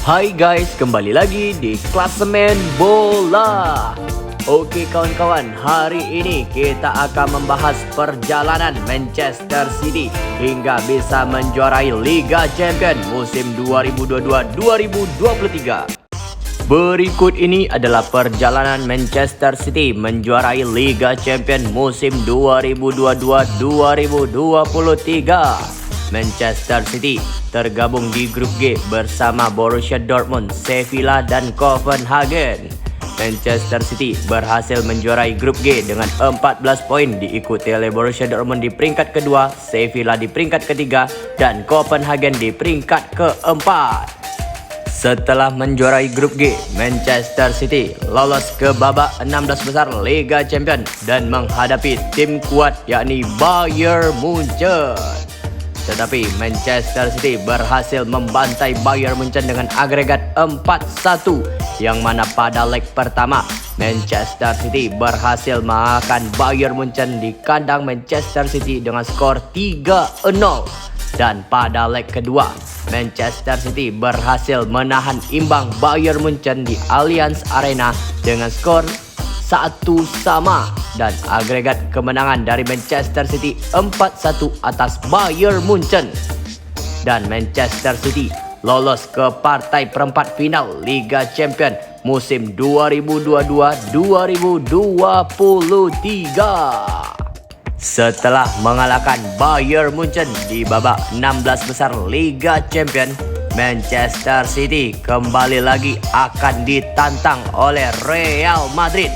Hai guys, kembali lagi di Klasemen Bola. Oke kawan-kawan, hari ini kita akan membahas perjalanan Manchester City hingga bisa menjuarai Liga Champions musim 2022-2023. Berikut ini adalah perjalanan Manchester City menjuarai Liga Champions musim 2022-2023. Manchester City tergabung di grup G bersama Borussia Dortmund, Sevilla dan Copenhagen. Manchester City berhasil menjuarai grup G dengan 14 poin, diikuti oleh Borussia Dortmund di peringkat kedua, Sevilla di peringkat ketiga dan Copenhagen di peringkat keempat. Setelah menjuarai grup G, Manchester City lolos ke babak 16 besar Liga Champions dan menghadapi tim kuat yakni Bayern Munchen. Tetapi Manchester City berhasil membantai Bayern Munchen dengan agregat 4-1, yang mana pada leg pertama Manchester City berhasil mengalahkan Bayern Munchen di kandang Manchester City dengan skor 3-0. Dan pada leg kedua Manchester City berhasil menahan imbang Bayern Munchen di Allianz Arena dengan skor 1-1 dan agregat kemenangan dari Manchester City 4-1 atas Bayern Munchen. Dan Manchester City lolos ke partai perempat final Liga Champions musim 2022-2023. Setelah mengalahkan Bayern Munchen di babak 16 besar Liga Champions, Manchester City kembali lagi akan ditantang oleh Real Madrid,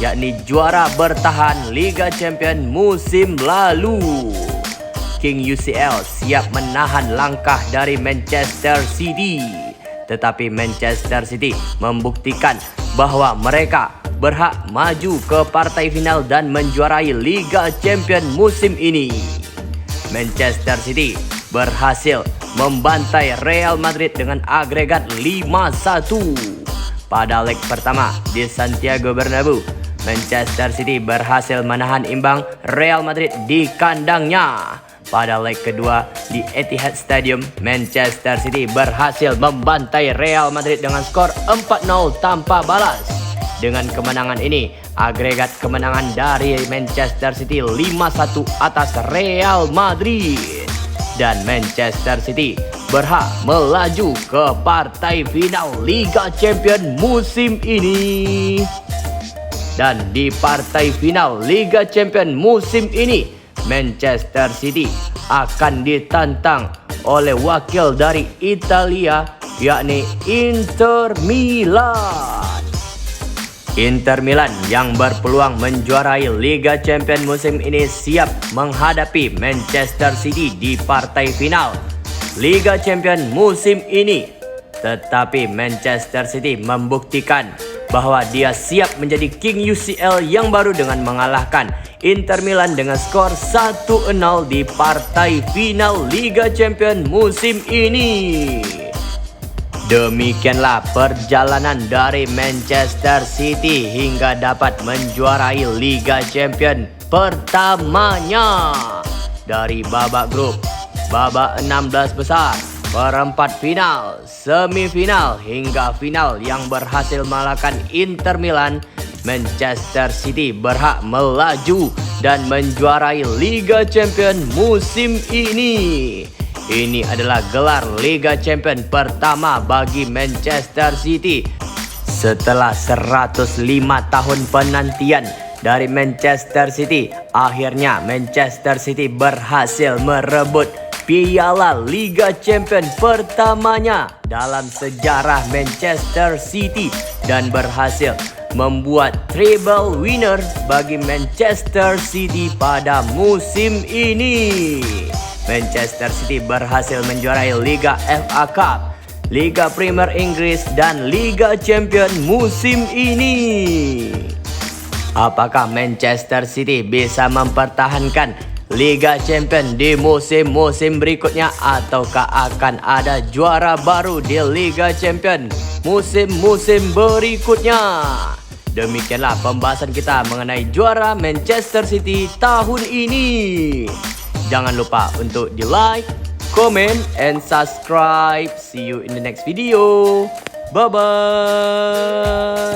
yakni juara bertahan Liga Champions musim lalu. King UCL siap menahan langkah dari Manchester City, tetapi Manchester City membuktikan bahwa mereka berhak maju ke partai final dan menjuarai Liga Champions musim ini. Manchester City berhasil membantai Real Madrid dengan agregat 5-1. Pada leg pertama di Santiago Bernabeu, Manchester City berhasil menahan imbang Real Madrid di kandangnya. Pada leg kedua di Etihad Stadium, Manchester City berhasil membantai Real Madrid dengan skor 4-0 tanpa balas. Dengan kemenangan ini, agregat kemenangan dari Manchester City 5-1 atas Real Madrid. Dan Manchester City berhak melaju ke partai final Liga Champions musim ini. Dan di partai final Liga Champions musim ini, Manchester City akan ditantang oleh wakil dari Italia, yakni Inter Milan. Inter Milan yang berpeluang menjuarai Liga Champions musim ini siap menghadapi Manchester City di partai final Liga Champions musim ini. Tetapi Manchester City membuktikan bahwa dia siap menjadi King UCL yang baru dengan mengalahkan Inter Milan dengan skor 1-0 di partai final Liga Champions musim ini. Demikianlah perjalanan dari Manchester City hingga dapat menjuarai Liga Champions pertamanya. Dari babak grup, babak 16 besar, perempat final, semifinal hingga final yang berhasil mengalahkan Inter Milan, Manchester City berhak melaju dan menjuarai Liga Champions musim ini. Ini adalah gelar Liga Champions pertama bagi Manchester City setelah 105 tahun penantian dari Manchester City. Akhirnya Manchester City berhasil merebut piala Liga Champions pertamanya dalam sejarah Manchester City dan berhasil membuat treble winner bagi Manchester City pada musim ini. Manchester City berhasil menjuarai Liga FA Cup, Liga Premier Inggris dan Liga Champions musim ini. Apakah Manchester City bisa mempertahankan Liga Champions di musim-musim berikutnya, ataukah akan ada juara baru di Liga Champions musim-musim berikutnya? Demikianlah pembahasan kita mengenai juara Manchester City tahun ini. Jangan lupa untuk di like, comment, and subscribe. See you in the next video. Bye-bye.